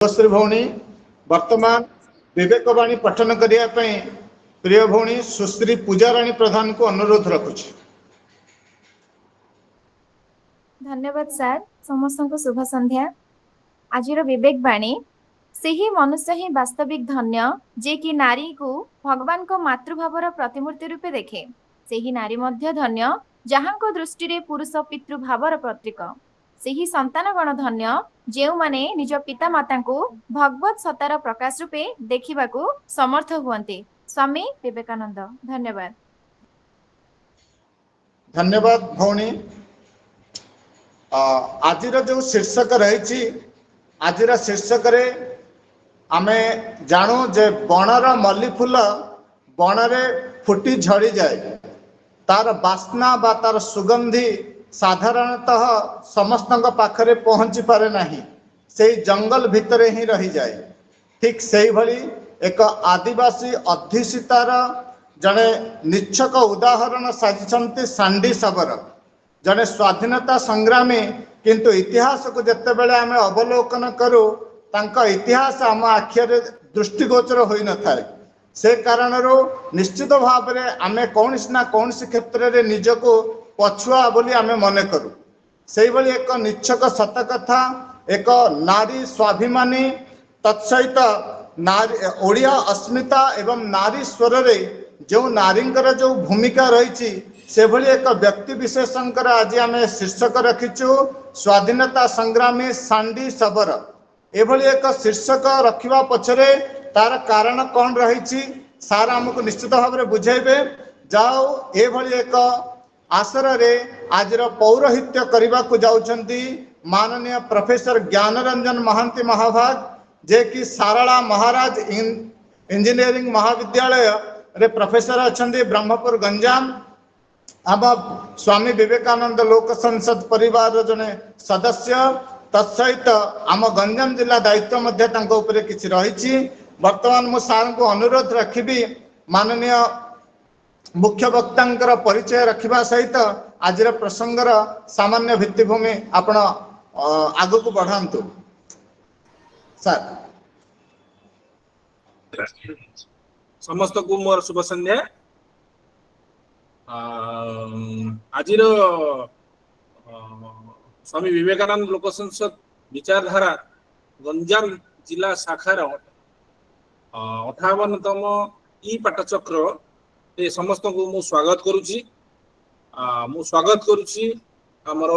शुभश्री भौणी वर्तमान विवेकवाणी पठन करने प्रिय भौणी सुश्री पूजाराणी प्रधान को अनुरोध रखुछि। धन्यवाद सर। समस्त को शुभ संध्या। आज विवेक बाणी से ही मनुष्य ही वास्तविक धन्य जे कि नारी को भगवान को मातृभावर प्रतिमूर्ति रूपे देखे। से ही नारी मध्य धन्य जहां को दृष्टि रे पुरुष पितृभावर प्रतीक। से ही संतानगण धन्य जो माने निज पिता माता को भगवत सतार प्रकाश रूपे देखा समर्थ हुए। स्वामी विवेकानंद। धन्यवाद। धन्यवाद भौणी। आज जो शीर्षक रही आज शीर्षक रे आमे जानू जे बणर मल्ली फूल बणरे फुटी झड़ी जाए तार बास्ना बा तार सुगंधी साधारणतः समस्त पाखरे पहुंची पारे नहीं, से जंगल भितर ही रही जाए। ठीक से भली एक आदिवासी अध्युषितार जड़े निच्छक उदाहरण साजिଛନ୍ତି सांडी शबर जड़े स्वाधीनता संग्रामी किंतु इतिहास को जिते बेले आम अवलोकन करूँ तांका इतिहास आम आखिरे दृष्टिगोचर होई न थाए। से कारण निश्चित भाव में आम कौन ना कौन क्षेत्र में निजको पछुआ बोली आम मन करूँ। से भली एक निच्छक सत कथा एक नारी स्वाभिमानी तत्सहित नारी ओडिया अस्मिता एवं नारी स्वर रे जो नारींकर जो भूमिका रही से भली एक व्यक्ति विशेषकर आज आम शीर्षक रखीचु स्वाधीनता संग्रामी सांडी शबर। एभली एक शीर्षक रखा पछरे तार कारण कौन रही सार आमको निश्चित भाव में बुझेबे। जाओ एभली एक आसर रे आज पौरोहित्य करने को जाउछंती माननीय प्रोफेसर ज्ञानरंजन महांती महाभाग जे कि सारला महाराज इंजीनियरिंग महाविद्यालय रे प्रोफेसर अच्छे ब्रह्मपुर गंजाम। आम स्वामी विवेकानंद लोक संसद परिवार जने सदस्य तत्सहित आम गंजाम जिला दायित्व मध्य किसी रही। वर्तमान मु सार को अनुरोध रखी माननीय मुख्य वक्ता परिचय रखा सहित आज प्रसंगर सामान्य भित्तिभूमि आपण आग को बढ़ातु सर। समस्त को मोर शुभ संध्या। आज स्वामी विवेकानंद लोक संसद विचारधारा गंजाम जिला शाखार 58तम ई पाठचक्र ए समस्त को मु स्वागत करुची। मु स्वागत करुची हमर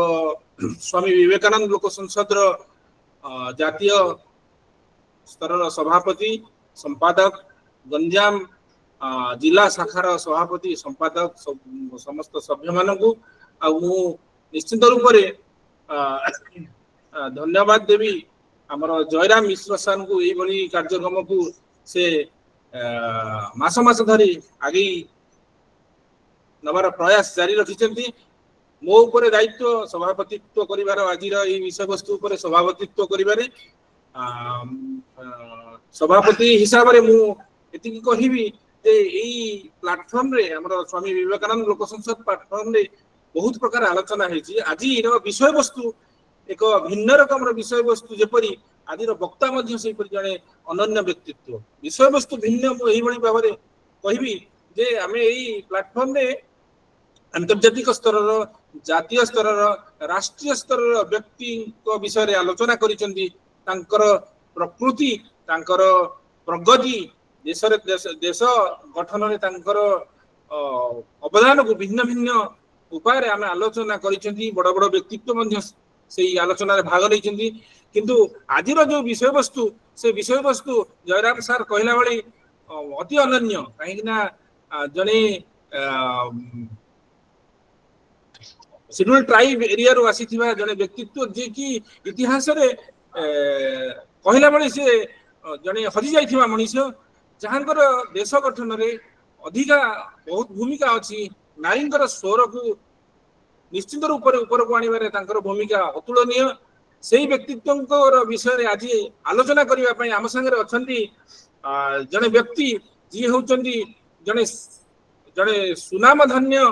स्वामी विवेकानंद लोक संसद जातीय स्तर सभापति संपादक गंजाम जिला शाखार सभापति संपादक समस्त सभ्य मानू मु निश्चित रूप से धन्यवाद देवी आमर जयराम मिश्र सार को यही कार्यक्रम को से मास मास धरी आगे नवार प्रयास जारी रखिछंती। मो ऊपर दायित्व सभापतित्व करिवार आज विषय वस्तु ऊपर सभापतित्व करिवारे सभापति हिसाब रे मु एतिकी कहिबी जे एई प्लेटफॉर्म रे हमर स्वामी विवेकानंद लोक संसद प्लेटफॉर्म रे बहुत प्रकार आलोचना हेची। आज विषय वस्तु एक भिन्न रकम विषय वस्तु जेपरी आज वक्ता मध्य से जड़े अनन्य व्यक्तित्व विषय वस्तु भिन्न यही भाव में कहबी जे आम यही प्लेटफॉर्म रे अंतर्जातिक स्तर जातीय स्तर राष्ट्रीय स्तर व्यक्ति विषय रे आलोचना करिसेंती। तांकर प्रकृति तांकर प्रगति देश देश गठन रे तांकर अवदान को भिन्न भिन्न उपाय आम आलोचना करिसेंती। बड़ बड़ व्यक्तित्व मध्य से आलोचना रे भाग लेइसेंती। किंतु आज जो विषय वस्तु से विषय वस्तु जयराम सार कहला भाई अति अनन्य कहीं जड़े शेड्यूल ट्राइब एरिया रो आसी जड़े व्यक्तित्व जे कि इतिहास रे कहला भाई से जड़े हजि जाइथिबा मनीष जहांकर देश गठन रे अधिका बहुत भूमिका अच्छी। नारींकर स्वर को निश्चित रूप से ऊपर को आनिबारे तांकर भूमिका अतुलनीय। से व्यक्तित्व विषय आज आलोचना करने आम सागर अच्छा जड़े व्यक्ति जी होती जड़े जड़े सुनामधन्य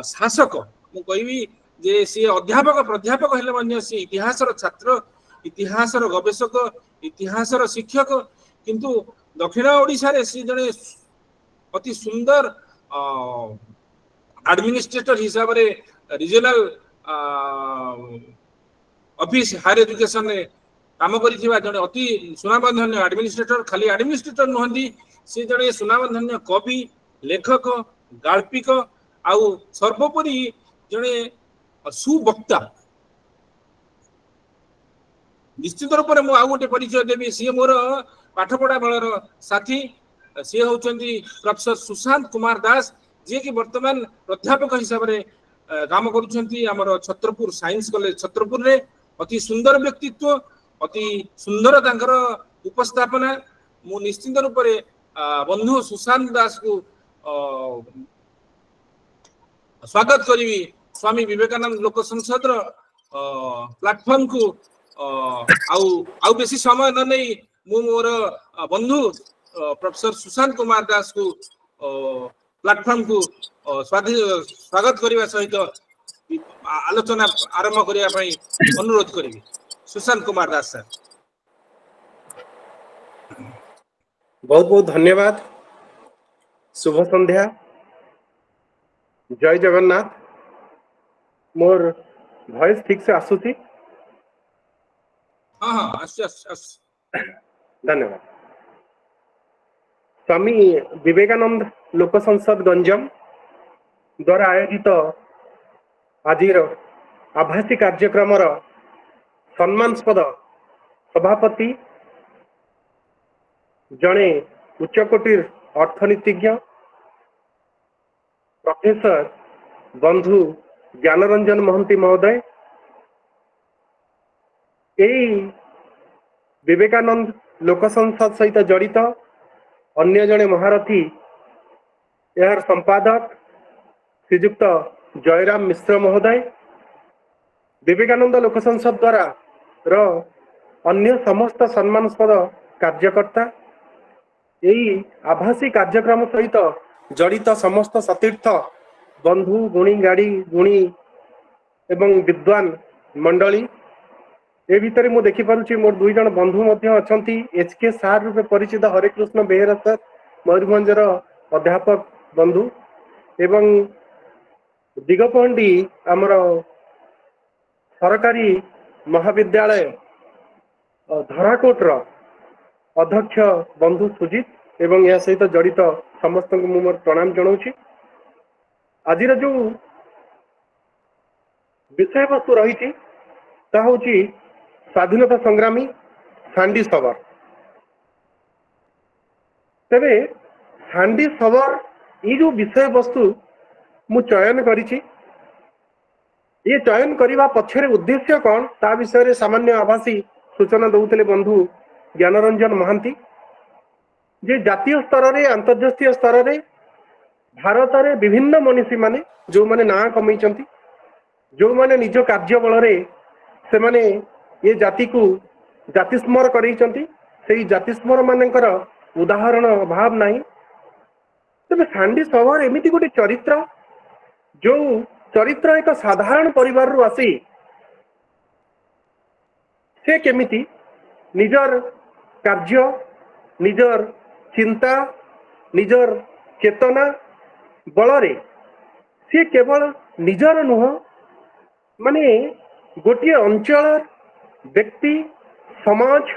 शासक मु कहबी जे सी अध्यापक प्राध्यापक हेले सी इतिहास छात्र इतिहास गवेषक इतिहासर शिक्षक किंतु दक्षिण ओडिशा रे सी जने अति सुंदर एडमिनिस्ट्रेटर हिसाब रे रीजनल ऑफिस हायर एजुकेशन रे काम करिथिबा जने अति सुनामधन्य एडमिनिस्ट्रेटर खाली एडमिनिस्ट्रेटर नहंदी से जने सुनामधन्य कवि लेखक गाल्पिक आउ सर्वोपरि जने सुवक्ता निश्चित रूप से मुझे गोटे परिचय देवी सी मोर पाठपढ़ा बेलर साथी सी होचंदी प्रोफेसर सुशांत कुमार दास जी की वर्तमान प्राध्यापक हिसाब से काम करुछंती हमर छत्रपुर साइंस कॉलेज छत्रपुर रे अति सुंदर व्यक्तित्व अति सुंदर तांकर उपस्थापना मु निश्चित रूप से बंधु सुशांत दास को स्वागत करी स्वामी विवेकानंद लोक संसद प्लेटफॉर्म को आउ बेसी समय न नहीं मु मोर बंधु प्रोफेसर सुशांत कुमार दास को प्लेटफॉर्म को स्वागत करने सहित आलोचना आरंभ करने अनुरोध करी सुशांत कुमार दास सर। बहुत बहुत धन्यवाद। शुभ संध्या। जय जगन्नाथ। मोर वॉइस ठीक से आसुची? हाँ हाँ धन्यवाद। स्वामी विवेकानंद लोक संसद गंजम द्वारा आयोजित आज आभासी कार्यक्रम सम्मानस्पद सभापति जड़े उच्चकोटिर अर्थनीतिज्ञ प्रोफेसर बंधु ज्ञानरंजन महंती महोदय यही विवेकानंद लोक संसद सहित जड़ित अन्य जड़े महारथी यार संपादक श्रीजुक्त जयराम मिश्र महोदय विवेकानंद लोक संसद द्वारा अन्य समस्त सम्मानस्पद कार्यकर्ता यही आभासी कार्यक्रम सहित जड़ित समस्त सतीर्थ बंधु गुणी गाड़ी गुणी एवं विद्वान मंडली ए भितर मु देखि पारुछि मोर दुई जन बंधु मध्य अछंती एचके सार रूपे परिचित हरेकृष्ण बेहेरा सर मयूरभंजर अध्यापक बंधु एवं दिगपहंडी आमर सरकारी महाविद्यालय धराकोटर अध्यक्ष बंधु सुजित एवं या सहित जड़ित समस्त को मोर प्रणाम जनाऊछि। आज जो विषय वस्तु रही स्वाधीनता संग्रामी सांडी सबर। तेरे सांडी सबर ये जो विषय वस्तु मु चयन करिछि ये चयन करने पक्षरे उद्देश्य कौन ता विषय सामान्य आभासी सूचना दौले बंधु ज्ञानरंजन महांती जे जातीय स्तर रे अंतर्जातीय स्तर रे भारत रे विभिन्न मनीषी माने जो माने ना कमई जो माने निज कार्य बल रे से माने ये जाति को जाति स्मर करैचंती सेही जाति स्मर मानकर उदाहरण अभाव नहीं। तबे सांडी सबर एमिति गोटे चरित्र जो चरित्र एक साधारण परिवार रु आसी से केमिति निजर कार्य निजर चिंता निजर चेतना बलरे सी केवल निजर नुह माने गोटे अंचल व्यक्ति समाज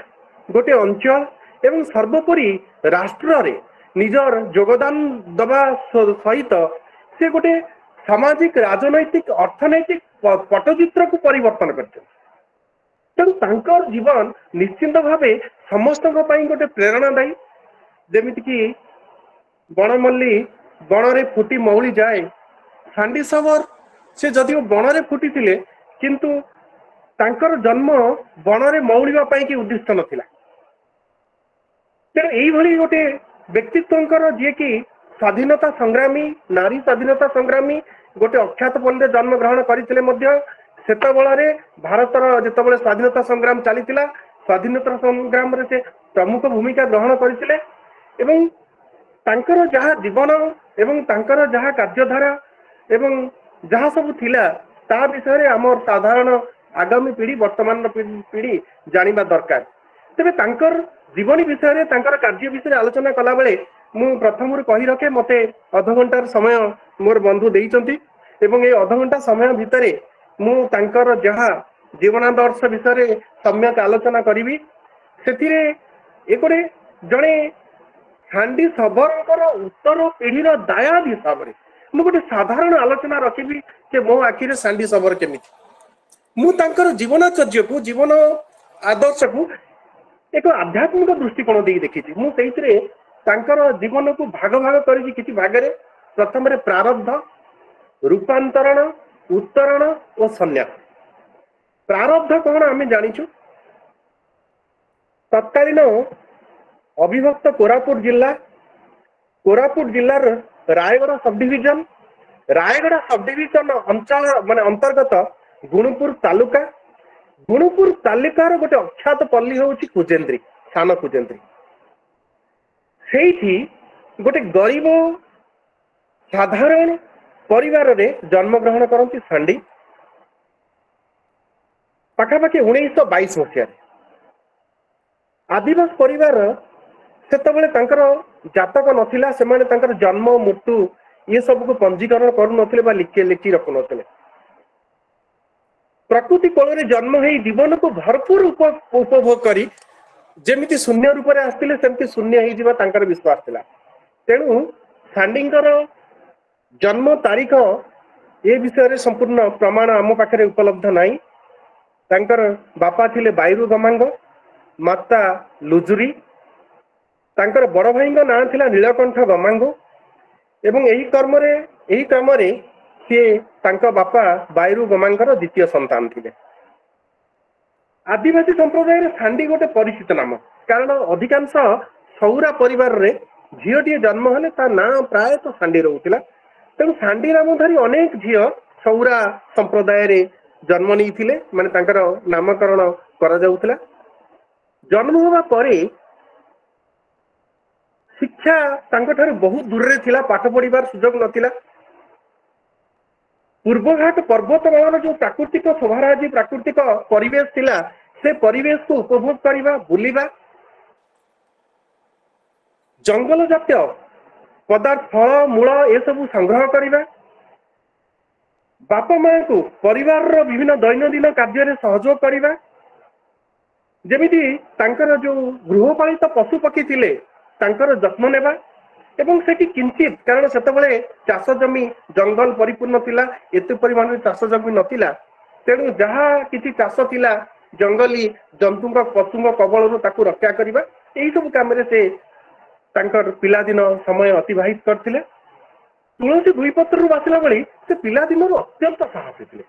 गोटे अंचल एवं सर्वोपरि राष्ट्र रे निजर योगदान दबा सहित से गोटे सामाजिक राजनैतिक अर्थनैतिक पटचित्र को परिवर्तन करते तेणु जीवन निश्चिंत भावे समस्त गोटे प्रेरणादायी जेमिति कि बनमल्ली बणरे फुटी मौली जाए सांडी सबर से जदि बणरे फुटी थिले किंतु तांकर जन्म बणरे मौलिबा पई कि उद्दिष्ट नथिला। तेणु एई भली गोटे व्यक्तित्वंकर जे कि स्वाधीनता संग्रामी नारी स्वाधीनता संग्रामी गोटे अख्यात पल्ले जन्म ग्रहण करथिले मध्य सेतबेले भारतर जेतबेले स्वाधीनता संग्राम चलीथिला स्वाधीनता संग्राम रे से प्रमुख भूमिका ग्रहण करथिले एवं तांकर जहा जीवन एवं तांकर जहा कार्यधारा एवं जहा सब थिला ता विषय रे हमर साधारण आगामी पीढ़ी वर्तमान पीढ़ी जानिबा दरकार। तेबे तांकर जीवनी विषय तांकर कार्य विषय आलोचना कला बेले मु प्रथम कही रखे मते अध घंटार समय मोर बंधु देइचंती एवं ए अध घंटा समय भितरे मु तांकर जहा जीवनादर्श विषय सम्यक आलोचना करी से एकोरे जड़े हांडी सबरकर उत्तर पीढ़ीर दायाद हिसाब से मु गोटे साधारण आलोचना रखी कि मो आखिरे सांडी सबर केमिति मु तांकर जीवनाचर्य को जीवन आदर्श को एक आध्यात्मिक दृष्टिकोण दे देखी मु सेइतरे तांकर जीवन को भाग भाग करी किछि भागरे प्रथम रे प्रारब्ध रूपांतरण उत्तरण और संन्यास। प्रारब्ध कौन आम जानिछु तत्कालीन अविभक्त कोरापुट जिल्लार रायगढ़ सब डिविजन अंचल माने अंतर्गत गुणुपुर तालुकार गोटे अख्यात पल्ली होउछि कुजेंद्री सान कुजेंद्री सेठी गोटे गरीब साधारण परिवार रे जन्म ग्रहण करती सांडी पाखापाखि 1922 मसीह आदिवासी परिवार सेतबेले तांकर जातक नथिला सेमाने तांकर जन्म मृत्यु ये सब को पंजीकरण करू नथिले बा लिखि रखु नथिले प्रकृति कोल रे जन्म हेई जीवन को भरपूर उपभोग करी जेमिति शून्य रूप रे आस्तिले सेमति शून्य हेई जिबा तांकर विश्वास थिला। तेणु सांडींकर जन्म तारीख ए विषय रे संपूर्ण प्रमाण आम पाखरे उपलब्ध नाही। तांकर बापा थिले बायरू गमांग माता लुजुरी तांकर बड़ भाई ना थिला नीलकंठ गमांग एवं एही क्रम रे सी तांका बापा बायरू गमांगर द्वितीय संतान थिले। आदिवासी संप्रदाय रे सांडी गोटे परिचित नाम कारण अधिकांश सौरा परिवार रे झीओटी जन्म हेले ता ना प्राय तो सांडी रहउतिला। तेणु सांडी नामधारी अनेक झीओ सौरा संप्रदाय रे जन्म नहीं थिले माने तांकर नामकरण करा जाउतिला। जन्म होगा परे शिक्षा तांकर बहुत दूर रे थिला पाठ पढ़िबार सुजोग नथिला। पूर्वघाट पर्वतमालार जो प्राकृतिक शोभाराजी प्राकृतिक परिवेश थिला से परिवेश को उपभोग करिबा बुलिबा जंगल जातीय पदार्थ फल मूल ए सब संग्रह करिबा बापा मां को परिवार रो विभिन्न दैनंदिन कार्य रे सहयोग करिबा जेमिति तांकर जो गृहपालित पशु पक्षी थिले तांकर जत्न नेबा एवं सेठी किंचित कारण सेतबेले चाष जमी जंगल परिपूर्ण थिला एते परिमाण रे चाष जमी नथिला। तेणु जहा किछि चाष थिला जंगली जंतुंक पशुंक कबळरू ताकू रक्षा करिबा एही सब काम रे से तांकर पिलादिन समय अतिबाहित करथिले। तुलसी भूपत्रु बासिला बळी से पिलादिन अत्यंत साहसी थिले।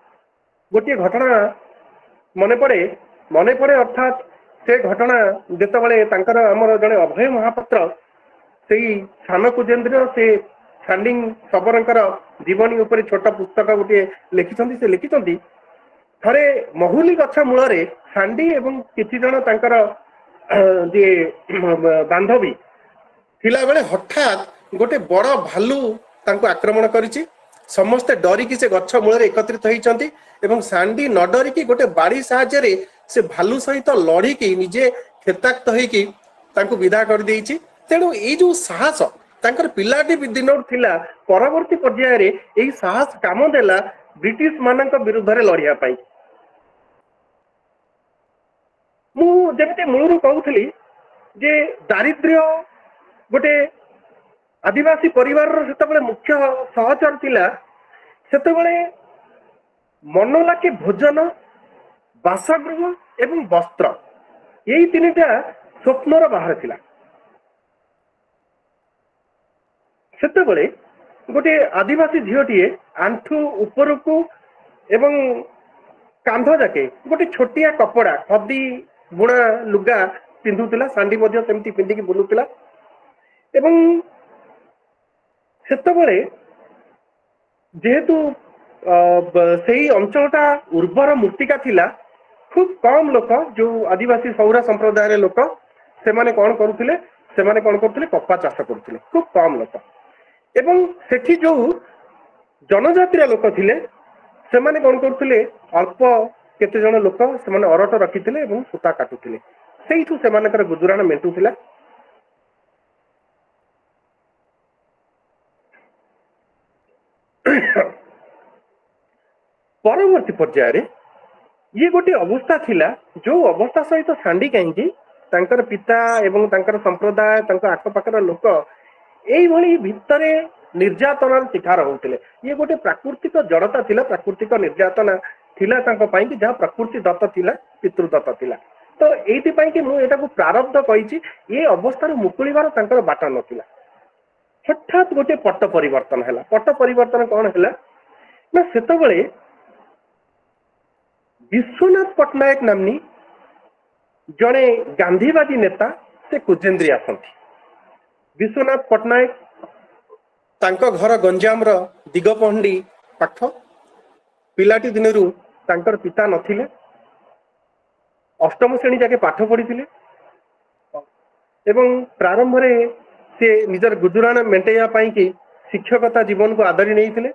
गोटे घटना मने पड़े अर्थात से घटना जेतबेले तांकर हमर जने अभय महापात्र सेई सान कुजेंद्र से सांडिंग सबरंकर जीवनी ऊपर छोटा पुस्तक गोटे लिखिछंती से लिखिछंती थरे महुली गछ मूल रे सांडी एवं किछि जण तांकर जे बांधवी थिला बेले हठात गोटे बड़ भालू तांको आक्रमण करिछि। समस्ते डरिकी से गछ मूल रे एकत्रित होइछंती एवं सांडी न डरिकी गोटे बाड़ी साहाय्य रे से भालू सहित लड़िकी निजे खेताक्त होइकी तांको विदा कर देइछि। तेणु ये जो साहस तांकर पिलाटी दिन थिला परवर्ती पर्याय रे एही साहस काम देला ब्रिटिश मानक विरुद्ध रे लड़िया पाई। मु जेमिति मूलरू कहूथली जे दारिद्र्य गोटे आदिवासी परिवार सेतबेले मुख्य सहचर थिला। सेतबेले मन लाके भोजन बासगृह एवं वस्त्र यही तीनटा स्वप्नर बाहर थिला। सेतबेले गोटे आदिवासी झीओटीए आंठू उपरकू एवं कांध जाके गोटे छोटिया कपड़ा खदी बुणा लुगा पिंधुतिला सांडी मध्य सेमती पिंधिकी बुलुतिला एवं सेतबेले जेहेतु सेही अंचलटा उर्वर मृत्तिका थिला खूब कम लोक जो आदिवासी सौरा संप्रदाय लोक सेमाने कोन करुथिले कपा चाष करुथिले खूब कम लोक एवं सेठी जो जनजातीय लोक थिले सेमाने कोन करथिले अल्प केते जण लोक सेमाने अरट रखिथिले एवं सूता काटुथिले। ସେଇଠୁ ସେମାନଙ୍କର ଗୁଜୁରାଣ ମେଣ୍ଟୁଥିଲା। ପରବର୍ତ୍ତୀ ପର୍ଯ୍ୟାୟରେ ଇଏ ଗୋଟେ ଅବସ୍ଥା ଥିଲା ଯୋଉ ଅବସ୍ଥା ସହିତ ସାଣ୍ଡି କାହିଁକି ତାଙ୍କର ପିତା ଏବଂ ତାଙ୍କର ସମ୍ପ୍ରଦାୟ ତାଙ୍କ ଆଖପାଖର ଲୋକ এইଭଳି ଭିତରେ ନିର୍ଯାତନାର ଶିକାର ହଉଥିଲେ। ଇଏ ଗୋଟେ ପ୍ରାକୃତିକ ଜଡତା ଥିଲା, ପ୍ରାକୃତିକ ନିର୍ଯାତନା ଥିଲା ତାଙ୍କ ପାଇଁ କି ଯାହା ପ୍ରକୃତି ଦତ୍ତ ଥିଲା, ପିତୃଦତ୍ତ ଥିଲା। ତ ଏଇଥିପାଇଁ କି ମୁଁ ଏଟାକୁ ପ୍ରାରବ୍ଧ କହିଛି। ଏ ଅବସ୍ଥାରୁ ମୁକୁଳିବାର ତାଙ୍କର ବାଟ ନଥିଲା। ହଠାତ୍ ଗୋଟେ ପଟ ପରିବର୍ତ୍ତନ ହେଲା। ପଟ ପରିବର୍ତ୍ତନ କଣ ହେଲା ନା ସେତେବେଳେ ବିଶ୍ୱନାଥ ପଟ୍ଟନାୟକ ନାମ୍ନୀ ଜଣେ ଗାନ୍ଧୀବାଦୀ ନେତା ସେ କୁଜେନ୍ଦ୍ରୀ ଆସନ୍ତି। ବିଶ୍ୱନାଥ ପଟ୍ଟନାୟକ ତାଙ୍କ ଘର ଗଞ୍ଜାମର ଦିଗପହଣ୍ଡି ପାଖ। ପିଲାଟି ଦିନରୁ ତାଙ୍କର ପିତା ନଥିଲେ, ଅଷ୍ଟମ ଶ୍ରେଣୀ ଯାକେ ପାଠ ପଢିଥିଲେ ଏବଂ ପ୍ରାରମ୍ଭରେ ସେ ନିଜର ଗୁଜୁରାଣ ମେଣ୍ଟେଇବା ପାଇଁ କି ଶିକ୍ଷକତା ଜୀବନକୁ ଆଦରି ନେଇଥିଲେ।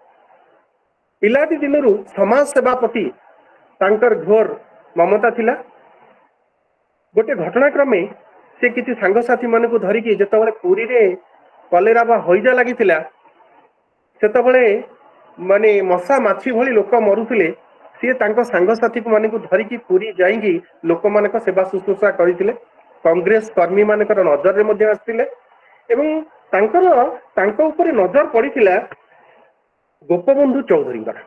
ପିଲାଟି ଦିନରୁ ସମାଜ ସେବା ପ୍ରତି ତାଙ୍କର ଘୋର ମମତା ଥିଲା। ଗୋଟେ ଘଟଣାକ୍ରମେ ସେ କିଛି ସାଙ୍ଗସାଥି ମାନଙ୍କୁ ଧରିକି ଯେତେବେଳେ ପୁରୀରେ କଲେରା ବା ହଇଜା ଲାଗିଥିଲା, ସେତେବେଳେ ମାନେ ମଶା ମାଛି ଭଳି ଲୋକ ମରୁଥିଲେ, ସିଏ ତାଙ୍କ ସାଙ୍ଗସାଥି ମାନଙ୍କୁ ଧରିକି ପୁରୀ ଯାଇକି ଲୋକମାନଙ୍କ ସେବା ଶୁଶ୍ରୂଷା କରିଥିଲେ। କଂଗ୍ରେସ କର୍ମୀ ମାନଙ୍କର ନଜରରେ ମଧ୍ୟ ଆସିଥିଲେ ଏବଂ ତାଙ୍କ ଉପରେ ନଜର ପଡିଥିଲା ଗୋପବନ୍ଧୁ ଚୌଧୁରୀଙ୍କର।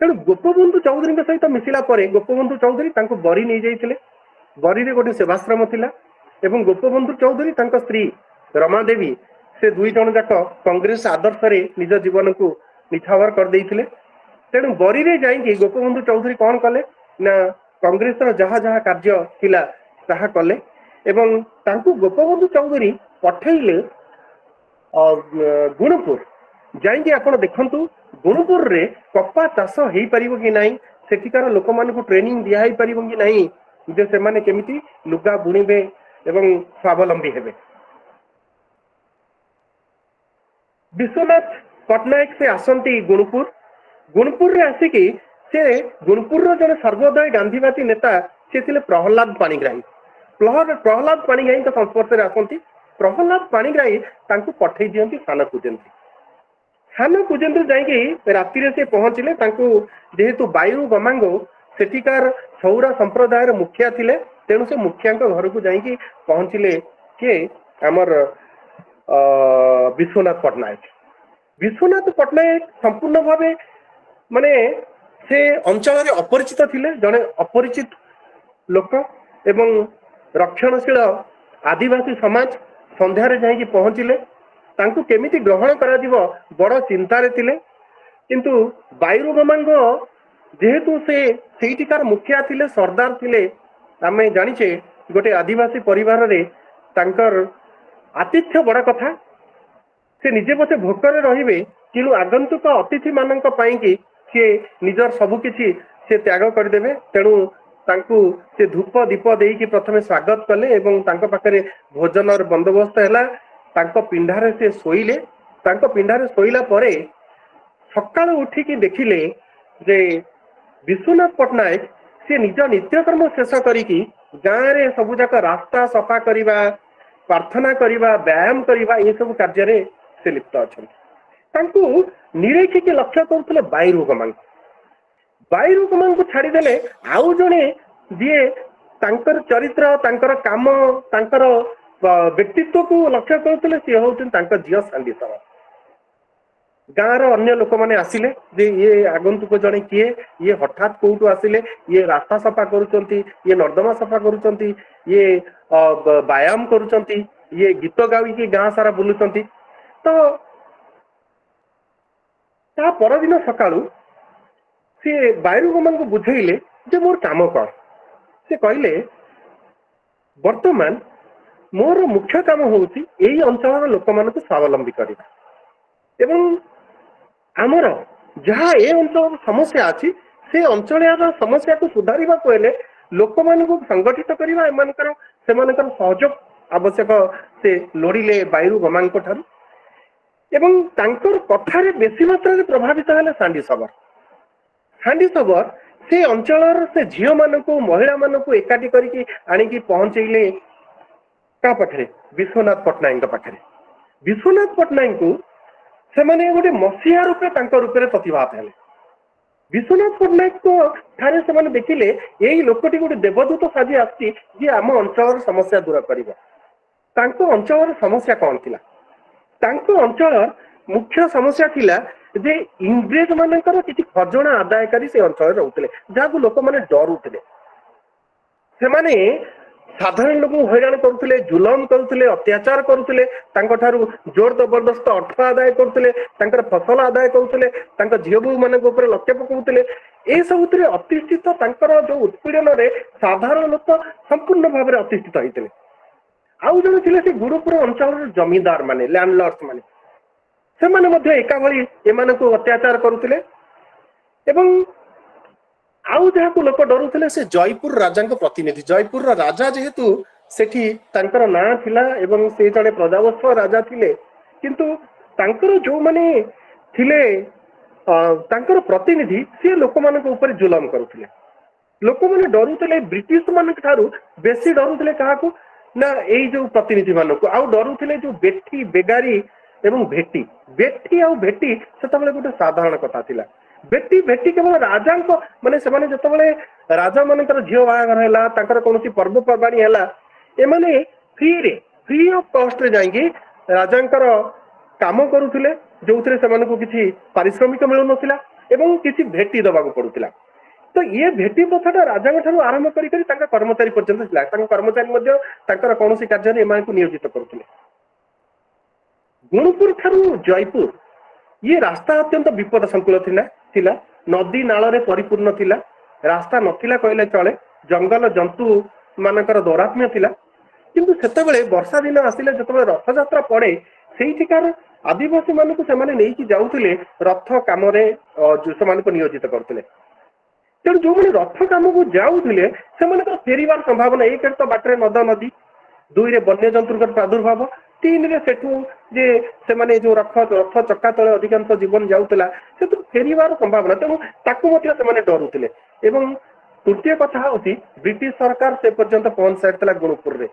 ତେଣୁ ଗୋପବନ୍ଧୁ ଚୌଧୁରୀଙ୍କ ସହିତ ମିଶିଲା ପରେ ଗୋପବନ୍ଧୁ ଚୌଧୁରୀ ତାଙ୍କୁ ବରୀ ନେଇଯାଇଥିଲେ। ବରୀରେ ଗୋଟେ ସେବାଶ୍ରମ ଥିଲା ଏବଂ ଗୋପବନ୍ଧୁ ଚୌଧୁରୀ ତାଙ୍କ ସ୍ତ୍ରୀ ରମା ଦେବୀ ସେ ଦୁଇ ଜଣ ଯାକ କଂଗ୍ରେସ ଆଦର୍ଶରେ ନିଜ ଜୀବନକୁ ନିଛାବର କରିଦେଇଥିଲେ। ତେଣୁ ବରୀରେ ଯାଇକି ଗୋପବନ୍ଧୁ ଚୌଧୁରୀ କଣ କଲେ ନା କଂଗ୍ରେସର ଯାହା ଯାହା କାର୍ଯ୍ୟ ଥିଲା ତାହା କଲେ ଏବଂ ତାଙ୍କୁ ଗୋପବନ୍ଧୁ ଚୌଧୁରୀ ପଠେଇଲେ ଗୁଣପୁର। ଯାଇକି ଆପଣ ଦେଖନ୍ତୁ ଗୁଣପୁରରେ କପା ଚାଷ ହେଇପାରିବ କି ନାହିଁ, ସେଠିକାର ଲୋକମାନଙ୍କୁ ଟ୍ରେନିଂ ଦିଆ ହେଇପାରିବ କି ନାହିଁ ଯେ ସେମାନେ କେମିତି ଲୁଗା ବୁଣିବେ ଏବଂ ସ୍ୱାବଲମ୍ବୀ ହେବେ। ବିଶ୍ୱନାଥ ପଟ୍ଟନାୟକ ସେ ଆସନ୍ତି ଗୁଣପୁର। ଗୁଣପୁରରେ ଆସିକି ସେ ଗୁଣପୁରର ଜଣେ ସର୍ବୋଦୟ ଗାନ୍ଧୀବାଦୀ ନେତା ସେ ଥିଲେ ପ୍ରହ୍ଲାଦ ପାଣିଗ୍ରାହୀ। ପ୍ରହ୍ଲାଦ ପାଣିଗ୍ରାହୀଙ୍କ ସଂସ୍ପର୍ଶରେ ଆସନ୍ତି। ପ୍ରହ୍ଲାଦ ପାଣିଗ୍ରାହୀ ତାଙ୍କୁ ପଠେଇ ଦିଅନ୍ତି ସାନ କୁଜେନ୍ଦ୍ରୀ। ସାନ କୁଜେନ୍ଦ୍ରୀ ଯାଇକି ରାତିରେ ସେ ପହଞ୍ଚିଲେ। ତାଙ୍କୁ ଯେହେତୁ ବାୟୁ ଗମାଙ୍ଗୋ ସେଠିକାର ସୌର ସମ୍ପ୍ରଦାୟର ମୁଖିଆ ଥିଲେ, ତେଣୁ ସେ ମୁଖିଆଙ୍କ ଘରକୁ ଯାଇକି ପହଞ୍ଚିଲେ କିଏ ଆମର ବିଶ୍ୱନାଥ ପଟ୍ଟନାୟକ। ବିଶ୍ୱନାଥ ପଟ୍ଟନାୟକ ସମ୍ପୂର୍ଣ୍ଣ ଭାବେ ମାନେ ସେ ଅଞ୍ଚଳରେ ଅପରିଚିତ ଥିଲେ, ଜଣେ ଅପରିଚିତ ଲୋକ ଏବଂ ରକ୍ଷଣଶୀଳ ଆଦିବାସୀ ସମାଜ ସନ୍ଧ୍ୟାରେ ଯାଇକି ପହଞ୍ଚିଲେ। ତାଙ୍କୁ କେମିତି ଗ୍ରହଣ କରାଯିବ ବଡ ଚିନ୍ତାରେ ଥିଲେ। କିନ୍ତୁ ବାୟୁରୁ ଗମାଙ୍ଗ ଯେହେତୁ ସେ ସେଇଠିକାର ମୁଖିଆ ଥିଲେ, ସର୍ଦ୍ଦାର ଥିଲେ, ଆମେ ଜାଣିଛେ ଗୋଟେ ଆଦିବାସୀ ପରିବାରରେ ତାଙ୍କର ଆତିଥ୍ୟ ବଡ କଥା। ସେ ନିଜେ ପଛେ ଭୋକରେ ରହିବେ କିନ୍ତୁ ଆଗନ୍ତୁକ ଅତିଥି ମାନଙ୍କ ପାଇଁ କି ସିଏ ନିଜର ସବୁ କିଛି ସେ ତ୍ୟାଗ କରିଦେବେ। ତେଣୁ ତାଙ୍କୁ ସେ ଧୂପ ଦୀପ ଦେଇକି ପ୍ରଥମେ ସ୍ୱାଗତ କଲେ ଏବଂ ତାଙ୍କ ପାଖରେ ଭୋଜନର ବନ୍ଦୋବସ୍ତ ହେଲା। ତାଙ୍କ ପିଣ୍ଡାରେ ସେ ଶୋଇଲେ। ତାଙ୍କ ପିଣ୍ଡାରେ ଶୋଇଲା ପରେ ସକାଳୁ ଉଠିକି ଦେଖିଲେ ଯେ ବିଶ୍ୱନାଥ ପଟ୍ଟନାୟକ ସେ ନିଜ ନିତ୍ୟକର୍ମ ଶେଷ କରିକି ଗାଁରେ ସବୁ ଯାକ ରାସ୍ତା ସଫା କରିବା, ପ୍ରାର୍ଥନା କରିବା, ବ୍ୟାୟାମ କରିବା ଏସବୁ କାର୍ଯ୍ୟରେ ସେ ଲିପ୍ତ ଅଛନ୍ତି। ତାଙ୍କୁ ନିରୀକ୍ଷିକି ଲକ୍ଷ୍ୟ କରୁଥିଲେ ବାୟୁରୁ ଗମାଙ୍ଗ। ବାୟୁରୁ ଗମାଙ୍କୁ ଛାଡିଦେଲେ ଆଉ ଜଣେ ଯିଏ ତାଙ୍କର ଚରିତ୍ର, ତାଙ୍କର କାମ, ତାଙ୍କର ବ୍ୟକ୍ତିତ୍ୱକୁ ଲକ୍ଷ୍ୟ କରୁଥିଲେ ସିଏ ହଉଛନ୍ତି ତାଙ୍କ ଝିଅ ସାଣ୍ଡି ସାବର। ଗାଁର ଅନ୍ୟ ଲୋକମାନେ ଆସିଲେ ଯେ ଇଏ ଆଗନ୍ତୁକ ଜଣେ କିଏ, ଇଏ ହଠାତ୍ କୋଉଠୁ ଆସିଲେ, ଇଏ ରାସ୍ତା ସଫା କରୁଛନ୍ତି, ଇଏ ନର୍ଦ୍ଦମା ସଫା କରୁଛନ୍ତି, ଇଏ ବ୍ୟାୟାମ କରୁଛନ୍ତି, ଇଏ ଗୀତ ଗାଇକି ଗାଁ ସାରା ବୁଲୁଛନ୍ତି। ତ ତା ପରଦିନ ସକାଳୁ ସିଏ ବାୟୁରୁଗମାନଙ୍କୁ ବୁଝେଇଲେ ଯେ ମୋର କାମ କଣ। ସେ କହିଲେ ବର୍ତ୍ତମାନ ମୋର ମୁଖ୍ୟ କାମ ହଉଛି ଏଇ ଅଞ୍ଚଳର ଲୋକମାନଙ୍କୁ ସ୍ୱାବଲମ୍ବୀ କରିବା ଏବଂ ଆମର ଯାହା ଏ ଅଞ୍ଚଳର ସମସ୍ୟା ଅଛି ସେ ଅଞ୍ଚଳର ସମସ୍ୟାକୁ ସୁଧାରିବାକୁ ହେଲେ ଲୋକମାନଙ୍କୁ ସଂଗଠିତ କରିବା, ସେମାନଙ୍କର ସହଯୋଗ ଆବଶ୍ୟକ ସେ ଲୋଡ଼ିଲେ ବାୟୁରୁ ଗମାଙ୍କ ଠାରୁ ଏବଂ ତାଙ୍କର କଥାରେ ବେଶୀ ମାତ୍ରାରେ ପ୍ରଭାବିତ ହେଲେ ସାଣ୍ଡି ସବର। ସାଣ୍ଡି ସବର से अंचल से झील मानक महिला मानक एकाठी करके आणिकी पहुंचेले का पाखरे विश्वनाथ पट्टनायक पाखरे विश्वनाथ पट्टनायक को से माने गोटे मसीहा रूपे रूपे प्रतिभात हेले विश्वनाथ पट्टनायक को ठारे से माने देखिले यही लोकटी गोटे देवदूत साजी आसी जे आम अंचल समस्या दूर करिवो तांको अंचल समस्या कौन थिला तांको अंचल मुख्य समस्या थिला जे इंग्रेज मानकर किछि खजना आदायकारी से अंचल रहउतले जाको लोक माने डरुतले से माने साधारण लोक हैरान करुतले जुलम करुतले अत्याचार करुतले तांको ठारू जोर जबरदस्त अर्थ आदाय करुतले तांकर फसल आदाय करुतले तांको झियबू मानक ऊपर लक्ष्य पकाउतले ए सबुतरे अतिष्ठित तांकर जो उत्पीड़न रे साधारण लोक संपूर्ण भाव में अतिष्ठित होइतले आउ जने थिले से गुरुपुर अंचल जमींदार माने लैंडलॉर्ड्स माने से माने मध्य एका भली एमानकु अत्याचार करुतले एवं आउ जहाको लोक डरुतले से जयपुर राजा प्रतिनिधि जयपुर राजा जेहेतु सेठी तांकर ना थिला एवं से जने प्रजावत्स राजा थिले किंतु तांकर जो माने थिले तांकर प्रतिनिधि से लोक मानक ऊपर जुलम करुतले लोक माने डरुतले ब्रिटिश मानक ठारू बेसी डरुतले काहाकू ना एई जो प्रतिनिधि मानक आउ डरुतले जो बेठी बेगारी एवं भेटी बेठी आउ भेटी सेतबेले गोटे साधारण कथा थिला बेटी भेटी केवल राजा माने से माने जतबेले राजा मानकर झियो बाहागर हैला तांकर कोनोसी पर्व पर्वाणी हैला ए माने फ्री ऑफ कॉस्ट रे जाईकी राजांकर काम करूथिले जोउथरे से मानको किछि पारिश्रमिक मिलु नथिला एवं किछि भेटी दबाको पडुथिला तो ये भेटी प्रथाटा राजा ठारू आरंभ करी करी तांका कर्मचारी पर्यंत थिला तांका कर्मचारी मध्ये तांकर कोनोसी कार्य रे एमानकु नियोजित करूथिले गुणपुर ठारू जयपुर ये रास्ता अत्यंत विपद संकुल थिला नदी नाल रे परिपूर्ण थिला रास्ता नथिला कहले चले जंगल जंतु मानकर दौरात्म्य थिला किंतु सेतेबेले वर्षा दिन आसिले जतबेले रथ यात्रा पड़े सेइठिकार आदिवासी मानक से माने नेकी जाउथिले रथ काम रे से मानक नियोजित करथिले तेणु जो माने रथ काम को जाउथिले से मानकर फेरिबार संभावना एक तो बाटरे नद नदी दुई रे वन्य जंतुर प्रादुर्भाव तीन रे सेठू जे से माने जो रथ चक्का तले अधिकांश जीवन जाउतला से तो फेरिबार संभावना तेणु ताकू मध्य से माने डरुथिले एवं तृतीय कथा होती ब्रिटिश सरकार से पर्यंत पहुंच सारितला गुणपुर रे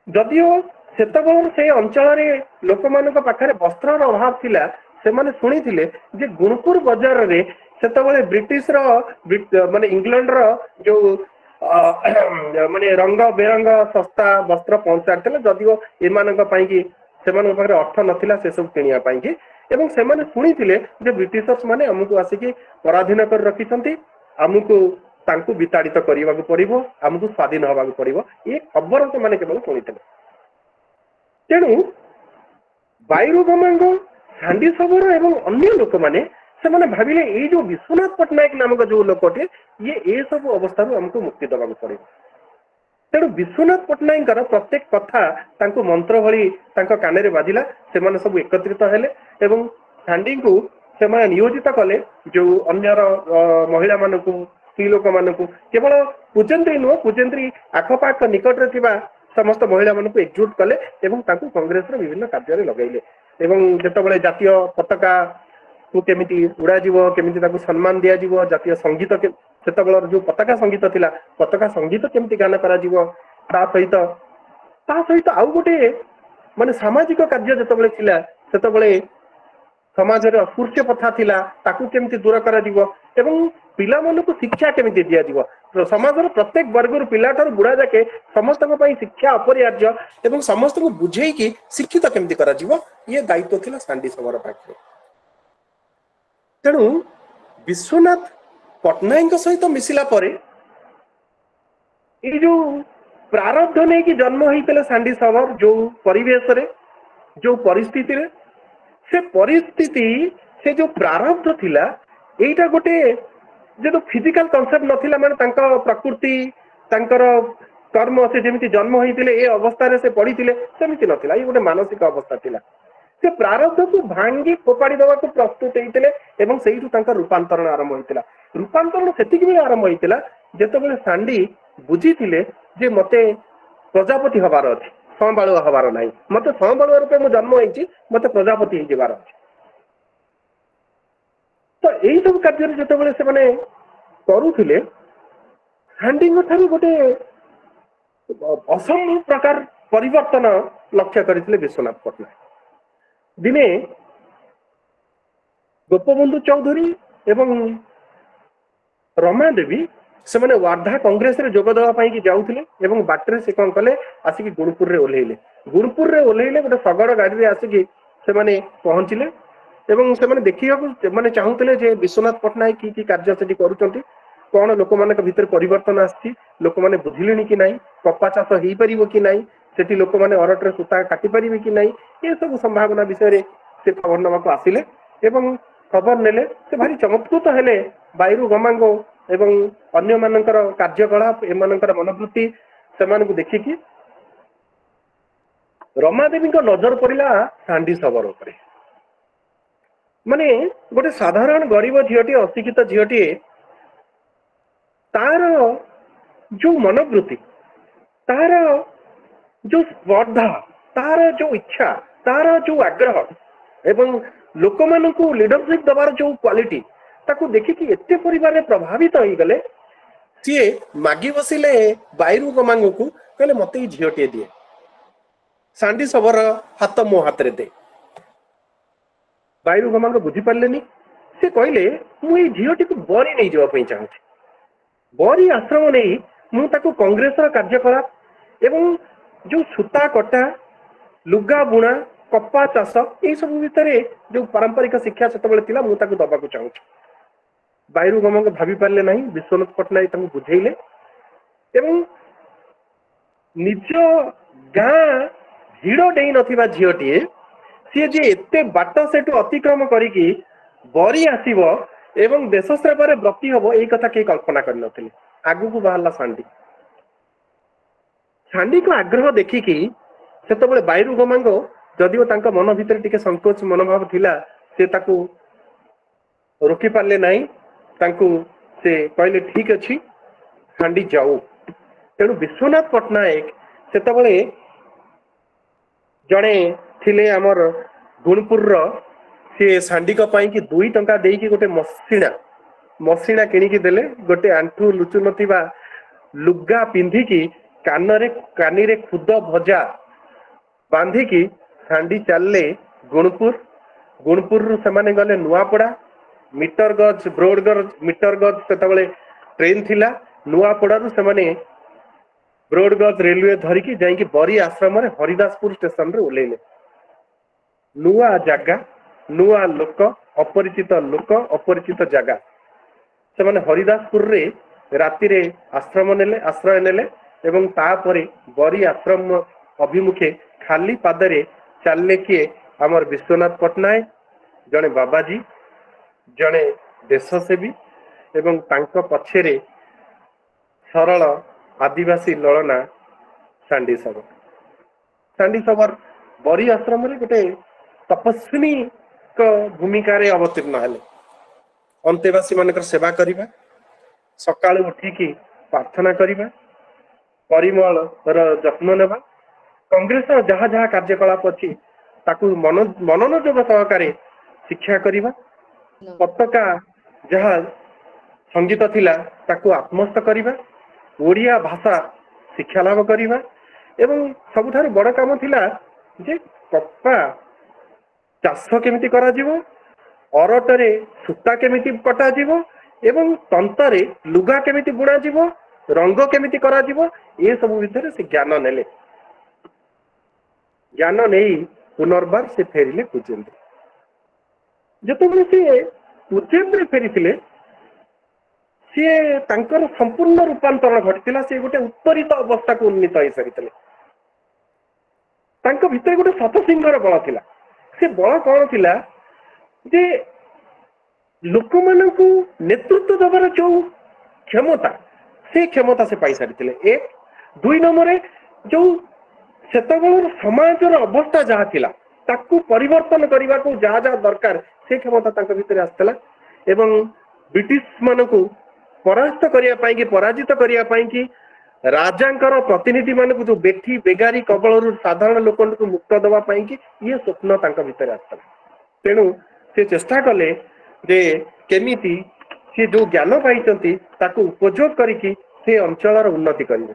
जदियो सेतबेले से अंचल रे लोक मानक पाखरे वस्त्र अभाव थिला से माने सुनिथिले जे गुणपुर बाजार रे सेतबेले ब्रिटिश रो माने इंग्लैंड रो जो माने रंग बेरंग सस्ता वस्त्र पहुंच सारितले जदियो एमानक पई कि सेमानक पाखरे अर्थ नथिला से सब किनिया पई कि एवं से माने सुनिथिले जे ब्रिटिशर्स माने हमकु आसिकी पराधीन कर रखिसंती हमकु तांकु विताड़ित करिवाकु पड़िबो हमकु स्वाधीन होबाकु पड़िबो ये खबर से माने केवल सुनिथिले तेणु बायरू गमांग सांडी सबर एवं अन्य लोक माने से माने भाबिले ए जो विश्वनाथ पट्टनायक नामक जो लोकटे ये सब अवस्था हमको मुक्ति दबाकु पड़िबो तेणु विश्वनाथ पट्टनायक प्रत्येक कथा तांकु मंत्र भली तांको काने रे बाजिला से माने सब एकत्रित हेले एवं सांडी को से माने नियोजित कले जो अन्य महिला मानकु स्त्री लोक मानकु केवल पूजेंद्री नुह पूजेंद्री आखपाख निकट रे थिबा समस्त महिला मानकु एकजुट कले एवं तांकु कांग्रेस रे विभिन्न कार्य रे लगाइले एवं जेतबेले जातीय पताका को केमिति उड़ा जीवो केमिति ताकु सम्मान दिया जीवो जातीय संगीत के सेतबेलर जो पताका संगीत थिला पताका संगीत केमिति गान करा जीवो ता सहित आउ गोटे माने सामाजिक कार्य जेतबेले थिला सेतबेले समाज रे अस्पृश्य प्रथा थिला ताकु केमिति दूर करा जीवो एवं पिला मानकु शिक्षा केमिति दिया जीवो तो समाज रो प्रत्येक वर्ग पिला ठार बुढ़ा जाके समस्त शिक्षा अपरिहार्य एवं समस्त को बुझे कि शिक्षित केमिति करा जीवो ये दायित्व थिला सांडी सबर पाखरे तेणु विश्वनाथ पट्टनायक सहित मिसिला परे ये जो प्रारब्ध नहीं कि जन्म होइतले सांडी सबर जो परिवेश रे जो परिस्थिति रे से परिस्थिति से जो प्रारब्ध थिला एटा गोटे जो फिजिकल कॉन्सेप्ट नथिला माने तांका प्रकृति तांकर कर्म से जेमिति जन्म होइतले ए अवस्था रे से पड़ीतिले सेमिति नथिला ये गोटे मानसिक अवस्था थिला से प्रारब्ध को भांगी फोपाड़ी दवा को प्रस्तुत होइतले एवं सेइठु तांका रूपांतरण आरंभ होइतला रूपांतरण सेतिक भी आरंभ होइतला जेतबेले सांडी बुझीथिले जे मते प्रजापति हबार अछि संबाळु हबार नाही मते संबाळु रूपे मु जन्म होइछि मते प्रजापति हि जेबार अछि तो एई सब कार्य जेतबेले से माने କରୁଥିଲେ ହାଣ୍ଡିଙ୍କ ଠାରୁ ଗୋଟେ असंभव प्रकार परिवर्तन लक्ष्य करते विश्वनाथ पट्टनायक। दिने गोपबंधु चौधरी एवं रमा देवी से माने वार्धा कांग्रेस रे जोग देवा पाई कि जाउथिले एवं बाटरे से कोन कले आसिकी गुणपुर रे ओल्हेइले। गुणपुर रे ओल्हेइले गोटे सगड़ गाड़ी रे आसिकी से माने पहुंचिले एवं से माने देखियाको माने चाहुतले जे विश्वनाथ पट्टनायक की कार्य सेठी करूचंती, कौन लोक मानक भीतर परिवर्तन आछि, लोक माने बुझिलेनी कि नाही, कपा चाष हेई परिबो कि नाही, सेठी लोक माने अरटरे सूता काटी परिबे कि नाही, ये सब संभावना विषय रे से खबर नवा को आसिले एवं खबर नेले। से भारी चमत्कृत हेले बायरू गमांगो एवं अन्य मानकर कार्यकलाप एमानकर मनोवृत्ति सेमानकु देखिकी रमादेवी को नजर पड़िला सांडी सबर उपरे। माने गोटे साधारण गरीब झीटी अशिक्षित झीटी तार जो मनोवृत्ति, तार जो स्पर्धा, तार जो इच्छा, तार जो आग्रह एवं लोक मानकु लीडरशिप दबार जो क्वालिटी ताकू देखिकी एते परिवार प्रभावित हो गले। सी मागी बसिले बायरू गमांगो को कहले मते झीटी दिए, सांडी सबर हाथ मो हाथ रे दे। बायरू गमांगो बुझी पारलेनी, से कहले मु ए झीटी को बरी नहीं जावा पई चाहूची, बरी आश्रम नहीं मु ताकू कांग्रेस कार्यकलाप एवं जो सूता कटा लुगा बुणा कपा चाष ये सब भितर जो पारंपरिक शिक्षा से मु ताकू दबा को चाहूची। बायरू गमांग भाभी पारले नहीं, विश्वनाथ पट्टनायक ताकू बुझेइले एवं निज गाँ हिड़ डेई नथिबा झीटीए सी जे एते बाट सेटु अतिक्रम करिकी बरी आसीबो एवं देश सेवारे व्रती हबो एई कथा के कल्पना कर नथिले। आगु को बाहरला सांडी, सांडी को आग्रह देखिकी सेतबेले बायरू गमांगो जदिओ तांका मन भितर टिके संकोच मनोभाव थिला, से ताकू रोकी पारले नाही, तांकू से कहले ठीक अछि सांडी जाऊ। तेणु विश्वनाथ पट्टनायक सेतबेले जड़े थिले आमर गुणपुर रो, से सांडी को पाई कि 2 टंका देई कि गोटे मसिणा किणी की देले, गोटे आंठू लुचु नथिबा लुगा पिंधी की कानी रे खुद भजा बांधी की सांडी चलले गुणपुर रु सेमाने गले नुआपड़ा मीटर गज सेतबेले ट्रेन थिला। नुआपड़ा रु सेमाने ब्रोडगज रेलवे धरिकी जाइकी बरी आश्रम रे हरिदासपुर स्टेशन रे ओलेले। नुआ जागा, नुआ लोक, अपरिचित लोक, अपरिचित जागा, से माने हरिदासपुर रे राति रे आश्रय नेले एवं तापरे बरी आश्रम अभिमुखे खाली पादरे चलले किए आमर विश्वनाथ पट्टनायक, जड़े बाबाजी, जड़े देशसेवी एवं तांको पछेरे सरल आदिवासी लड़ना सांडी सबर बरी आश्रम रे गोटे तपस्विनी को भूमिका रे अवतीर्ण हेले। अंतेवासी मानकर सेवा करिबा, सकाळु उठिकी प्रार्थना करिबा, परिमल जत्न नेबा, कांग्रेस जहाँ जहाँ कार्यकलाप अच्छी ताकू मनोयोग सहकारे शिक्षा करिबा, पताका जहाँ संगीत थिला ताकू आत्मस्थ करिबा, ओडिया भाषा शिक्षा लाभ करिबा एवं सबुठारु बड़ काम थिला जे कपा चाष केमिति करा जिवो, अरटरे सूता केमिति कटा जिवो एवं तंतरे लुगा केमिति बुणा जिवो, रंग केमिति करा जिवो, ये सब भितर से ज्ञान नेले। ज्ञान नहीं पुनर्बार से फेरिले कुजेन्द्र। जेतेबेले से कुजेन्द्र फेरिथिले सी तांकर संपूर्ण रूपांतरण घटिला, से गोटे उत्तरित अवस्था को उन्नीत हो सारिथिले। तांको भितर गोटे सतसिंहर बल थिला। से बल कौन थिला जे लोक मानकु नेतृत्व दबार जो क्षमता, से क्षमता से पाई सारिथिले। 1 2 नंबर जो सेतबेलर समाजर अवस्था जहाँ थिला ताकू परिवर्तन करने को जहाँ जहाँ दरकार से क्षमता तांको भितर आसला एवं ब्रिटिश मानकु परास्त करिया पाई कि पराजित करिया पाई कि राजांकर प्रतिनिधि मानकु जो बेठी बेगारी कबलरु साधारण लोकन को मुक्त दवा पाई कि ये स्वप्न तांको भितर आसला। तेणु से चेष्टा कले जे केमिति सी जो ज्ञान पाई उपयोग करके से अंचल उन्नति करेंगे।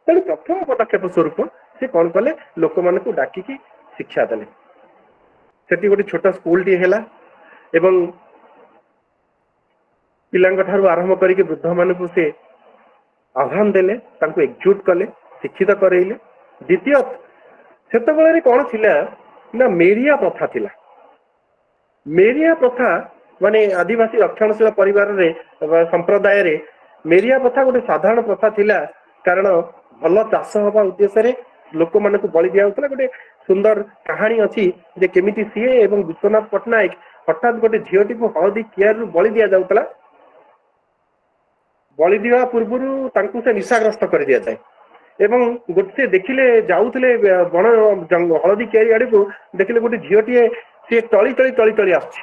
तेणु प्रथम पदक्षेप स्वरूप से कौन कले लोक मान डाकिकी शिक्षा देले सेठी गोटे छोटा स्कूल टी है एवं पिलांग ठारू आरंभ करके वृद्ध मान से आह्वान देले एकजुट कले शिक्षित करेले। द्वितीय से कौन थिला ना मेरिया प्रथा थिला। मेरिया प्रथा माने आदिवासी रक्षणशील परिवार रे संप्रदाय रे मेरिया प्रथा गोटे साधारण प्रथा थिला कारण भल चाष हवा उद्देश्य रे लोक मान को बलि दिया गोटे सुंदर कहानी अच्छी जे केमिति सीए एवं विश्वनाथ पट्टनायक हठात गोटे झीटी को हलदी कियार बलि दिया जाउतला। बलि दिवा पूर्व से निशाग्रस्त कर दिया जाए एवं गोटे देखिले जाउतले बण हलदी कियारी आड़ को देखिले गोटे झीटी सी टली टली टली टली आछि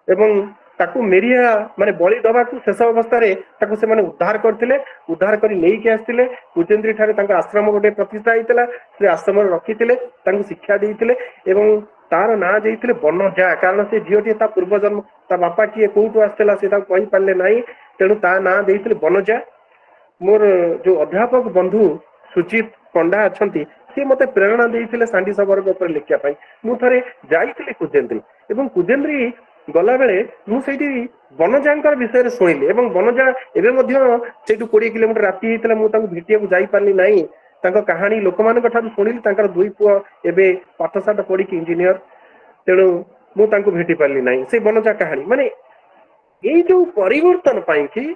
एवं ताकू मेरिया माने बलि दबा को शेष अवस्था रे ताकू से माने उद्धार करथिले। उद्धार करी नै के आस्थिले कुचेंद्री ठारे तांका आश्रम गोटे प्रतिष्ठा हितला से आश्रम रखिथिले तांकू शिक्षा देइथिले एवं तार ना देइथिले बनजा कारण से झीटी ता पूर्व जन्म ता बापा किए कोउटु आस्थिला से ताकू कहि पाले नाही तेणु ता ना देइथिले बनजा। मोर जो अध्यापक बंधु सुचित पंडा अछंती सी मते प्रेरणा देइथिले सांडी सबर ऊपर लिखिया पई मु थरे जाइथिले कुचेंद्री एवं कुचेंद्री गला बेले मु सेठी बनजांकर विषय रे सुनिली एवं बनजा एबे मध्य सेठु 20 किलोमीटर राती हेतला मु तांको भेटिया को जाई पारली नाही तांको कहानी लोकमान कथा सुनिली तांकर दुई पुआ एबे पाठशाठ पढ़ी कि इंजीनियर तेणु मु तांको भेटी पारली नाही से बनजा कहानी माने एई जो परिवर्तन पाई कि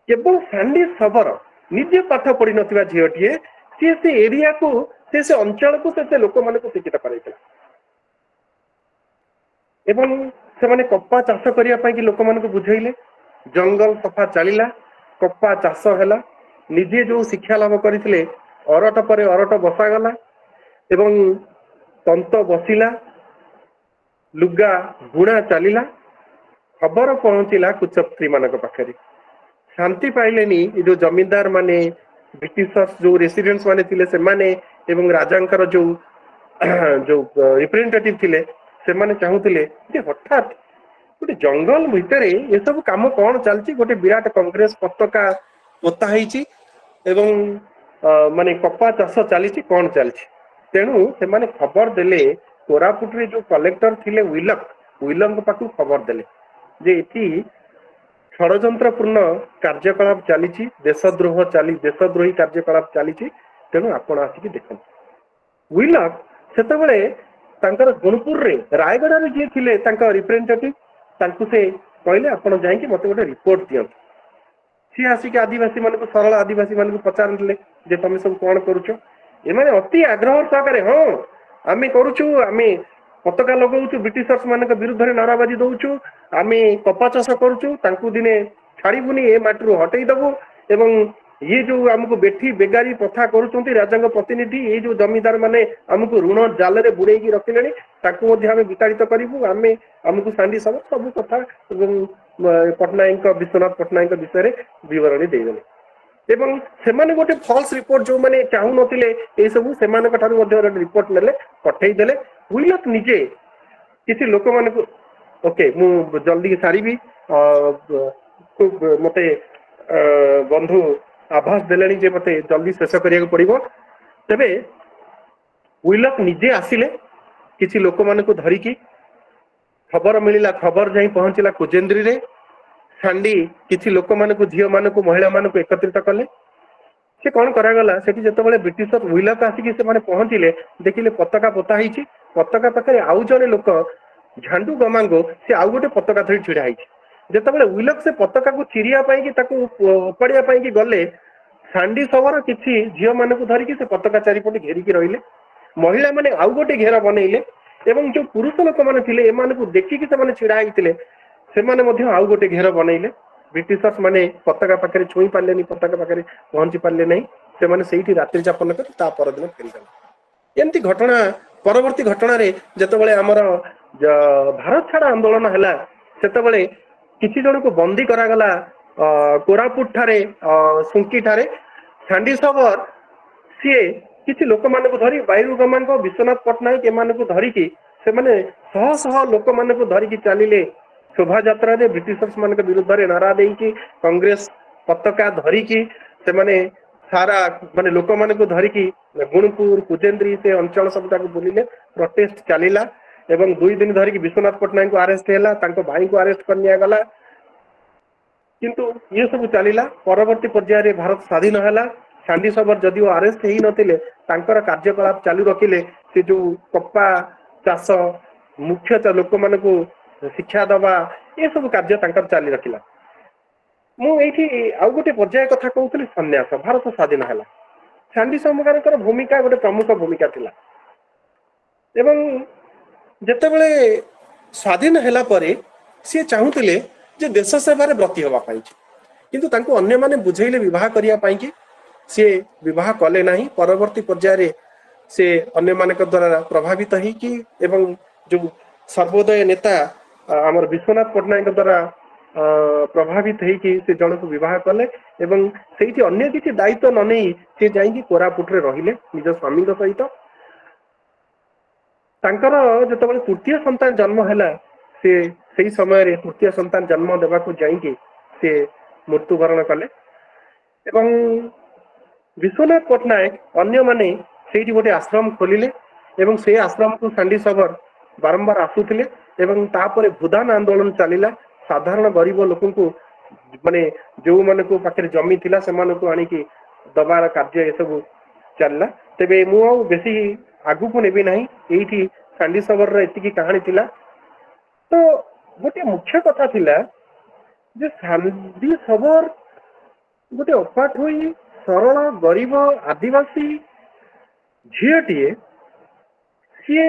केवल सांडी सबर निजे पाठ पढ़ी नथिबा झियोटिए से एरिया को से अंचल को से लोक मान को शिक्षित कराइला एवं से माने कप्पा चाष करिया पई कि लोक मान को बुझाइले जंगल सफा चलिला कप्पा चाष हैला निजे जो शिक्षा लाभ करथिले अरट परे अरट बसा गला एवं तंत बसिला लुगा बुणा चलिला खबर पहुंचिला कुचत्री मानक पाखरे शांति पाइलेनी जो जमींदार माने ब्रिटिशर्स जो रेसिडेंट्स माने थिले से माने एवं राजांकर जो जो रिप्रेजेंटेटिव थिले से माने चाहूतिले जे हठात गोटे जंगल भितरे ये सब काम कौन चलची गोटे विराट कांग्रेस पताका पोता ହେଇची एवं माने कप्पा चाष चलीची कौन चलची तेणु से माने खबर देले कोरापुट रे जो कलेक्टर थिले विलक पाखु खबर देले जे एठी षड़यंत्रपूर्ण कार्यकलाप चलीची देशद्रोही कार्यकलाप चलीची तेणु आपण आसिक देखन विलक सेतबेले तांकर गुणपुर रे रायगढ़ रे जे थिले तांका रिप्रेजेंटेटिव तांकु से कहले आपण जाई कि मते गोटे रिपोर्ट दियन सी आसिक आदिवासी मान को सरल आदिवासी मान को पचारले जे तमे सब कोन करूछो ए माने अति आग्रह सहकारे हां आमे करूछु आमे पताका लगाउछु ब्रिटिशर्स मान के विरुद्ध रे नाराबाजी दउछु आमे कपा चाष करूछु तांकु दिने छाड़ीबुनी ए माटरू हटई दबु एवं ये जो हमको बेठी बेगारी प्रथा करूछंती राजांग प्रतिनिधि ये जो जमींदार माने हमको ऋण जाल रे बुड़े की रखिलेनी ताकु मध्ये हमें विताड़ित करिवु आमे हमको सांडी सब कथा पटनायक विश्वनाथ पटनायक विषय रे विवरणी देइले एवं सेमाने गोटे फॉल्स रिपोर्ट जो माने चाहू नथिले ए सब सेमाने कठारु मध्ये रिपोर्ट नेले पठेई देले विलक निजे किसी लोक मान को ओके मु जल्दी सारीबी मते बंधु आभास देलेनी जे मते जल्दी शेष करिया पड़िबो तबे विलक निजे आसिले किसी लोक मान को धरी की खबर मिलिला खबर जाई पहुंचला कुजेंद्री रे सांडी किसी लोक मान को झियो मान को महिला मान को एकत्रित कले से कौन करा गला सेठी जतबेले ब्रिटिशर विलक आसिकी से माने पहुंचिले देखिले पताका पोता हिची पताका पाखरे आउ जने लोक झांडू गमांगो से आउ गोटे पताका धरी छिड़ा हिची जतबेले विलक से पताका को चिरिया पाई कि ताकू उपाड़िया पाई कि गले सांडी सवर किछि झियो मान को धरी कि से पताका चारिपटे घेरी की रहिले महिला माने आउ गोटे घेरा बनेइले एवं जो पुरुष लोक माने थिले एमान को देखि कि से माने छिड़ा हिथिले से माने मध्ये आउ गोटे घेरा बनेइले ब्रिटिशर्स माने पताका पाखरे छुई पारलेनी पताका पाखरे पहुंची पारले नहीं से माने सेठी रात्रि यापन कर ता पर दिन फेरिगले एमती घटना परवर्ती घटना रे जतबेले हमर भारत छाड़ आंदोलन हला सेतबेले किछि जन को बंदी करा गला कोरापुट ठारे सुंकी ठारे सांडी सबर सीए किछि लोक मान को धरी बायरु गमान को विश्वनाथ पटनायक एमान को धरी की से माने शह शह लोक मान को धरी की चलिले शोभा यात्रा रे ब्रिटिशर्स मान विरुद्ध रे नारा देकी कांग्रेस पताका धरिकी से माने सारा माने लोक मान को धरिकी गुणपुर कुजेन्द्री से अंचल सब जाक बुलिले प्रोटेस्ट चलीला एवं 2 दिन धरिकी विश्वनाथ पटनायक को अरेस्ट हैला तांको भाई को अरेस्ट करनिया गला किंतु ये सब चलीला परवर्ती पर्याय रे भारत स्वाधीन हैला शांति सबर जदिओ अरेस्ट ही नथिले तांकर कार्यकलाप चालू रखिले से जो कप्पा चाष मुख्य लोक मान को शिक्षा दबा ये सब कार्य तांकर चाली रखिला मु एठी आउ गोटे पर्याय कथा कहउतली सन्यास भारत स्वाधीन हैला शांति समकर भूमिका गोटे प्रमुख भूमिका थिला एवं जेतेबेले स्वाधीन हैला परे से चाहूतिले जे देश सेवा रे ब्रती होबा पाई किंतु तांको अन्य माने बुझेइले विवाह करिया पाई कि से विवाह कले नाही परवर्ती पर्याय रे से अन्य मानक द्वारा प्रभावित ही कि एवं जो सर्वोदय नेता आमर विश्वनाथ पटनायक द्वारा प्रभावित है कि से जन को विवाह कले एवं सेठी अन्य किछि दायित्व न नै से जाई कोरापुट रे रहिले निज स्वामी सहित तांकर जतबेले तृतीय संतान जन्म हैला से सही समय रे तृतीय संतान जन्म देबा को जाई से मृत्युवरण कले एवं विश्वनाथ पटनायक अन्य माने सेठी गोटे आश्रम खोलिले एवं से आश्रम को शांति सबर बारंबार आसुथिले एवं तापर भूदान आंदोलन चलीला साधारण गरीब लोक को माने जो मन को पाखे जमी थिला से मन को आनी की दबार कार्य ये सब चलला तेबे मु बेसी आगु को नेबी नाही एठी शांति सबर रे एतिकी कहानी थिला तो गोटे मुख्य कथा थिला जे शांति सबर गोटे अपाठ होई सरल गरीब आदिवासी झीटीए सी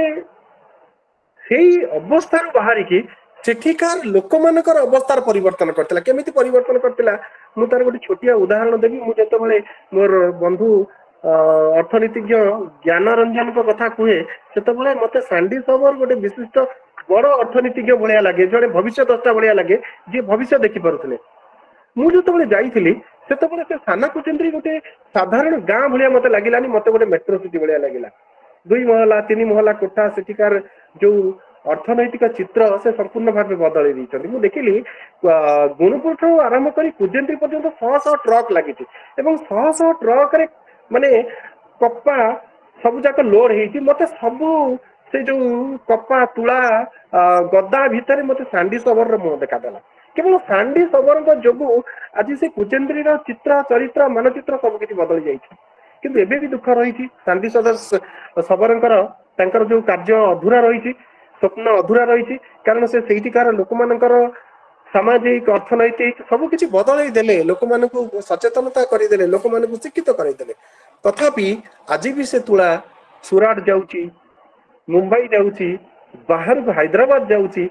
से अवस्था बाहर की सेठिकार लोक मानकर अवस्थार परिवर्तन करथिला केमिति परिवर्तन करथिला मु तार गोटे छोटिया उदाहरण देबी मु जेतेबेले मोर बंधु अर्थनीतिज्ञ ज्ञान रंजन को कथा कहे सेतेबेले मते शांति सबर गोटे विशिष्ट बड़ अर्थनीतिज्ञ भलिया लागे जड़े भविष्य दृष्टा भलिया लागे जे भविष्य देखि पारुथिले मु जेतेबेले जाईथिली सेतेबेले से साना कुचेन्द्री गोटे साधारण गां भलिया मते लागिलानी मते गोटे मेट्रो सिटी भलिया लागिला 2 महला 3 महला कोठा सेठिकार जो अर्थनैतिक चित्र से संपूर्ण भाव बदल दी मुझे देखिली गुणपुर ठू आरंभ कर कुजेन्द्री पर्यंत 100 ट्रक लगी एवं 100 ट्रक रे माने कप्पा सब जाक लोड होती मत सब से जो कप्पा तुला गदा भितर मत शांति सबर मुह देखादेला केवल शांति सबर जो आज से कुजेन्द्री चित्र चरित्र मानचित्र सबकि बदली जाइए किंतु एबे भी दुख रही शांति सबर जो कार्य अधूरा रही स्वप्न अधूरा रही कारण से सेठिकार लोक मानकर सामाजिक अर्थनैतिक सब किछि बदलै देले लोक मान को सचेतनता करदेले लोक मान को शिक्षित करदेले तथापि आज भी से तुला सुराट जाउची मुंबई जाउची बाहर हैदराबाद जाउची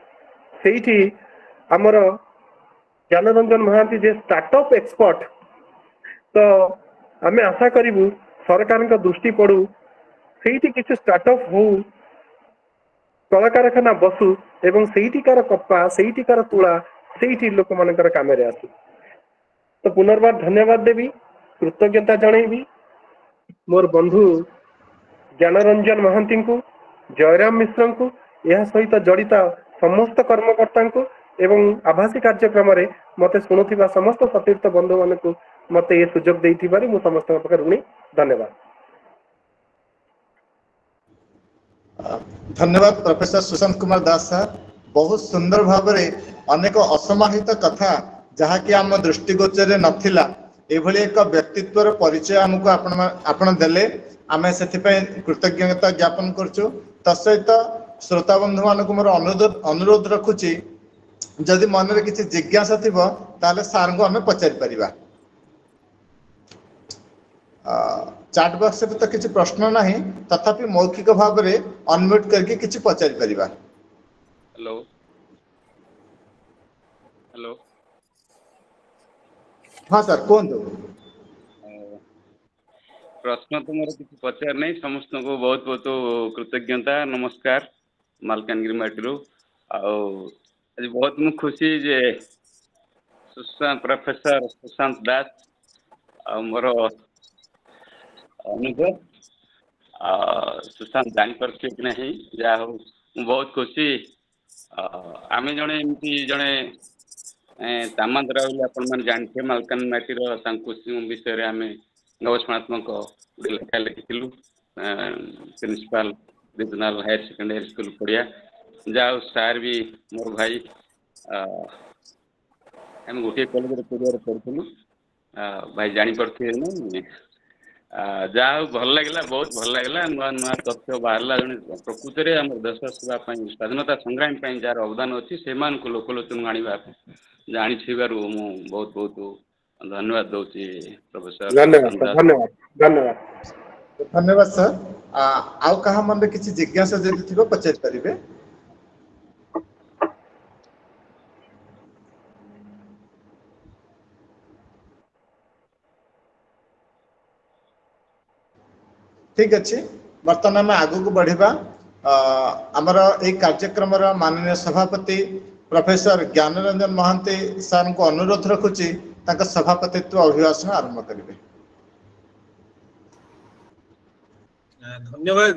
सेठी हमर ज्ञानरंजन महांती जे स्टार्टअप एक्सपर्ट तो आमे आशा करिवु सरकार का दृष्टि पड़ू सेठी किछि स्टार्टअप हो कल कारखाना बसु एवं सेठिकार कप्पा सेठिकार तुला सेठी लोक मानकर काम रे आसु तो पुनर्बार धन्यवाद देवी कृतज्ञता जणैबी मोर बंधु ज्ञानरंजन महांती को जयराम मिश्र को यह सहित जड़ित समस्त कर्मकर्ता को एवं आभासी कार्यक्रम रे मते सुनुथिबा समस्त सतीर्थ बंधु मान को मते ये सुजोग देइथिबारे मु समस्त प्रकार ऋणी धन्यवाद। धन्यवाद प्रोफेसर सुशांत कुमार दास सर बहुत सुंदर भाव अनेक असमाहित कथा जहाँकि आम दृष्टिगोचर नथिला एभली एक व्यक्तित्वर परिचय आमको आपण देले आमे सेथिपय कृतज्ञता ज्ञापन करछु तसहित श्रोता बंधु मानक मोर अनुरोध रखुची जदि मन रे किछि जिज्ञासा थिबो ताले सार को आमे पचारि परिबा चैट बॉक्स रे तो किछि प्रश्न नाही तथापि मौखिक भाव रे अनम्यूट करके किछि पचारि परिबा। हेलो हेलो हाँ सर कोंदो प्रश्न तो मोर किसी पचार नहीं समस्त को बहुत बहुत कृतज्ञता नमस्कार मालकानगिरी माटी आज बहुत मु खुशी जे सुशांत प्रोफेसर सुशांत दास मोर अनुभव सुशांत जानी पारे कि नहीं जा हो बहुत खुशी आमे जणे एमती जणे तामांद्रा बोली आपण माने जानथे मालकानमाटीर सांकुसिंह विषय रे आमे गवेषणात्मक लेखा लिखिलु principal regional higher secondary school पड़िया जाओ सार भी मोर भाई हम गोटे कॉलेज रे पढ़ुलु भाई जानी पड़थे न जाओ भल लागला बहुत भल लागला नुआ नुआ तथ्य बाहरला जने प्रकृति रे हमर देश सेवा पई स्वाधीनता संग्राम पई जार अवदान अछि सेमान को लोकलोचन आनिबा जानि छिबारु मु बहुत बहुत धन्यवाद दउची प्रोफेसर धन्यवाद धन्यवाद धन्यवाद सर आउ कहा मन किसी जिज्ञासा जदि थिबो पचार परिबे ठीक अच्छे बर्तमान आम आगू को बढ़िबा आमर ए कार्यक्रम माननीय सभापति प्रोफेसर ज्ञानरंजन महांती सर को अनुरोध रखुची तांका सभापतित्व अभिभाषण आरंभ करेंगे। धन्यवाद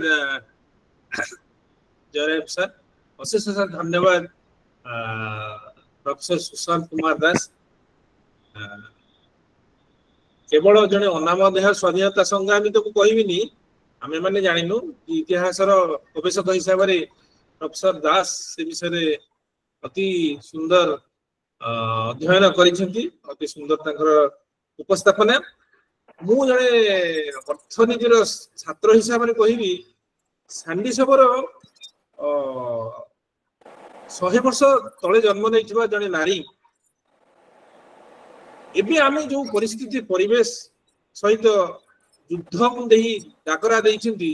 जयराम सर अशेष सर धन्यवाद प्रोफेसर सुशांत कुमार दास केवल जड़े अनामदेह स्वाधीनता संग्रामी तो कहबिनी आम मैंने जानिनु इतिहास गवेषक हिसाब से प्रोफेसर दास से विषय अति सुंदर अध्ययन अति सुंदर उपस्थापना मु जड़े अर्थनीतिर छात्र हिसाब से कहबी सांडी सबर 100 वर्ष तले जन्म नहीं जड़े नारी एबे आमे जो परिस्थिति परिवेश सहित युद्ध को डाकरा देइछंती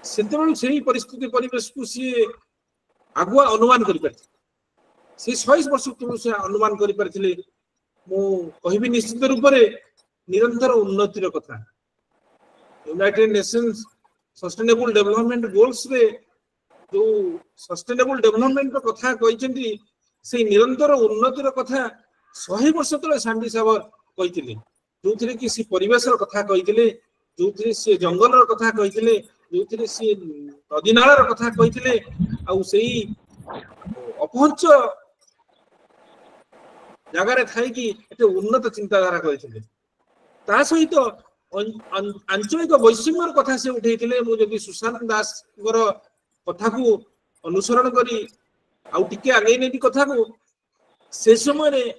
सेतेबेल सेही परिस्थिति परिवेश को सी आगुआ अनुमान करि परथि से 100 वर्ष पूर्व से अनुमान करि परथिले मु कहबी निश्चित रूप रे निरंतर उन्नतिर कथा United Nations sustainable development goals रे जो सस्टेनेबल डेवलपमेंट कथा कहिसेंती से निरंतर उन्नतिर कथा 100 वर्ष तले सांडी साबर कहिथिले जो थे कि सी परिवेश कथा कही जो थे सी जंगल कथा कही जो थे सी नदी नाल कथा कही अपहंच जगार थी उन्नत चिंताधारा कही सहित आंचलिक वैषम्य कथा से उठे मुझे सुशांत दास कथा को अनुसरण करी आगे आगे नहीं कथा को से समय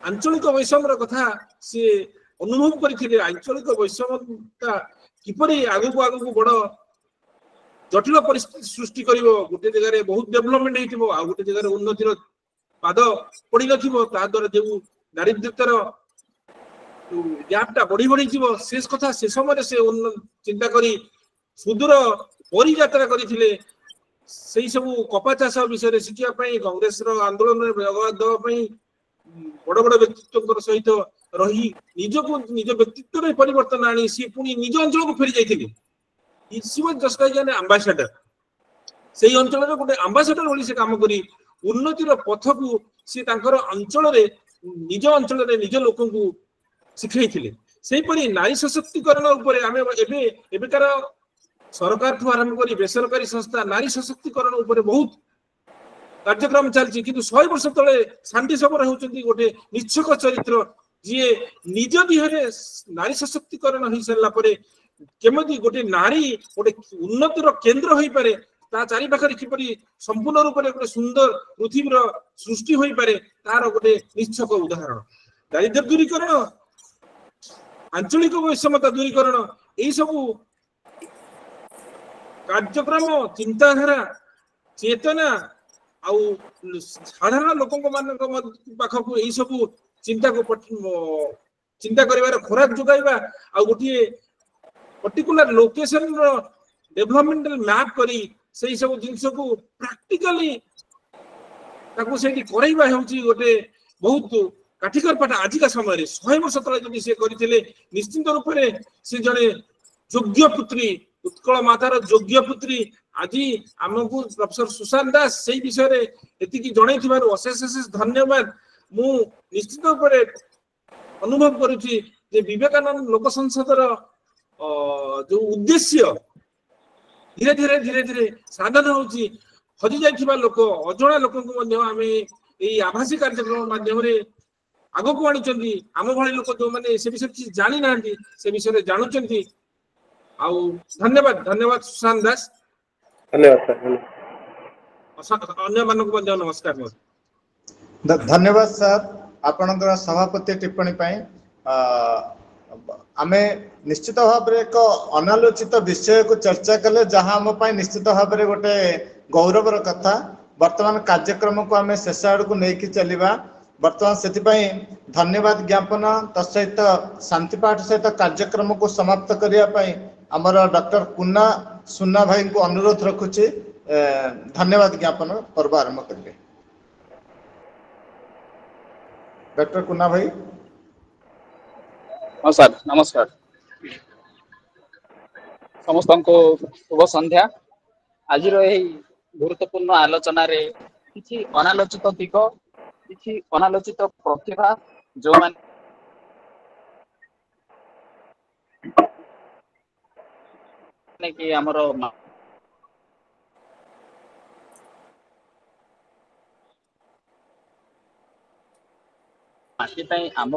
आंचलिक वैषम्य कथा सी अनुभव करथिले आंचलिक वैषम्यता किपरि आगु को बड़ जटिल परिस्थिति सृष्टि करिवो गोटे जगह रे बहुत डेवलपमेंट हेतिबो आ गोटे जगह रे उन्नतिर पाद पड़ी नथिबो ता द्वारा जो दारिद्र्यतार गैपटा बढ़ी बढ़ी जीवो शेष कथा से समय से चिंता करी सुदूर परियात्रा करथिले सेही सब कपा चाष विषय शिक्षा कांग्रेस आंदोलन में भाग बड़ बड़ व्यक्तित्व सहित रही निज को निज व्यक्तित्व में परिवर्तन आनी सी पुणी निज अंचल को फेरी जाइथिले she was just like an ambassador सेही अंचल रे गोटे एम्बेसडर होली से काम करी उन्नतिर पथ को सी तांकर अंचल रे निज अंचल रे निज लोक को सिखैथिले सेही परि नारी सशक्तिकरण ऊपर आमे एबेकार सरकार ठू आरंभ करी बेसरकारी संस्था नारी सशक्तिकरण ऊपर बहुत कार्यक्रम चलछि किंतु 100 वर्ष तले शांति सबर होचंती गोटे निच्छक चरित्र जी निज दिहरे नारी सशक्तिकरण हो सारा पर केमती गोटे नारी गोटे उन्नतिर केन्द्र हो पारे ता चारि पाखरे किपरि संपूर्ण रूप में गोटे सुंदर पृथ्वीर सृष्टि हो पारे तार गोटे निच्छक उदाहरण दारिद्र्य दूरीकरण आंचलिक वैषम्यता दूरीकरण यही सब कार्यक्रम चिंताधारा चेतना आउ साधारण लोक पाखक यही सब चिंता को चिंता करिवार खोराक जोगाइबा आ गोटे पर्टिकुलर लोकेशन रो डेवलपमेंटल मैप करी सही सब जिंस को प्रैक्टिकली ताको सेठी करैबा होची गोटे बहुत काठिकर पाठ आजिका समय 100 वर्ष तले जदि से करिथिले निश्चित रूप से से जने योग्य पुत्री उत्कल मातार योग्य पुत्री आज आमको प्रोफेसर सुशांत दास से विषय रे एति की जणै थिबार अशेष अशेष धन्यवाद मु निश्चित रूप से अनुभव करुछि जे विवेकानंद लोक संसदर जो उद्देश्य धीरे धीरे साधन होची हजि जाइथिबा लोक अजणा लोकଙ୍କୁ ମଧ୍ୟ ଆମେ ଏଇ ଆଭାସୀ କାର୍ଯ୍ୟକ୍ରମ ମାଧ୍ୟମରେ ଆଗକୁ ଆଣିଛନ୍ତି। ଆମ ଭଳି ଲୋକ ଯୋଉମାନେ ସେ ବିଷୟରେ କିଛି ଜାଣି ନାହାନ୍ତି ସେ ବିଷୟରେ ଜାଣୁଛନ୍ତି। ଆଉ ଧନ୍ୟବାଦ ଧନ୍ୟବାଦ ସୁଶାନ୍ତ ଦାସ। ଧନ୍ୟବାଦ ସାର୍। ଅନ୍ୟ ମାନଙ୍କୁ ମଧ୍ୟ ନମସ୍କାର। ଧନ୍ୟବାଦ ସାର୍ ଆପଣଙ୍କର ସଭାପତି ଟିପ୍ପଣୀ ପାଇଁ। ଆମେ ନିଶ୍ଚିତ ଭାବରେ ଏକ ଅନାଲୋଚିତ ବିଷୟକୁ ଚର୍ଚ୍ଚା କଲେ ଯାହା ଆମ ପାଇଁ ନିଶ୍ଚିତ ଭାବରେ ଗୋଟେ ଗୌରବର କଥା। ବର୍ତ୍ତମାନ କାର୍ଯ୍ୟକ୍ରମକୁ ଆମେ ଶେଷ ଆଡ଼କୁ ନେଇକି ଚାଲିବା। ବର୍ତ୍ତମାନ ସେଥିପାଇଁ ଧନ୍ୟବାଦ ଜ୍ଞାପନ ତା ସହିତ ଶାନ୍ତିପାଠ ସହିତ କାର୍ଯ୍ୟକ୍ରମକୁ ସମାପ୍ତ କରିବା ପାଇଁ ଆମର ଡକ୍ଟର କୁନା ସୁନା ଭାଇଙ୍କୁ ଅନୁରୋଧ ରଖୁଛି ଧନ୍ୟବାଦ ଜ୍ଞାପନ ପର୍ବ ଆରମ୍ଭ କରିବେ। डॉक्टर कुन्ना भाई। हाँ सर नमस्कार समस्त को शुभ संध्या। आज गुरुत्वपूर्ण आलोचन किसी अनालोचित दिग किसी अनालोचित प्रतिभा जो माने कि हमरो माटी आम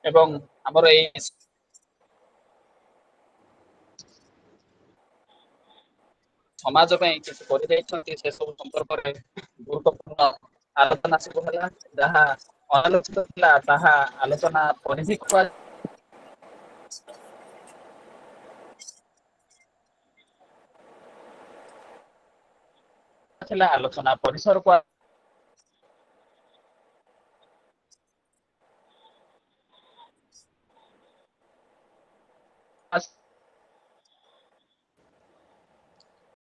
एवं आमर ए समाज किसी से सब संपर्क में गुरुत्वपूर्ण आलोचना सब है जहाँ अनालोचित था आलोचना परिधि आलोचना परिसर को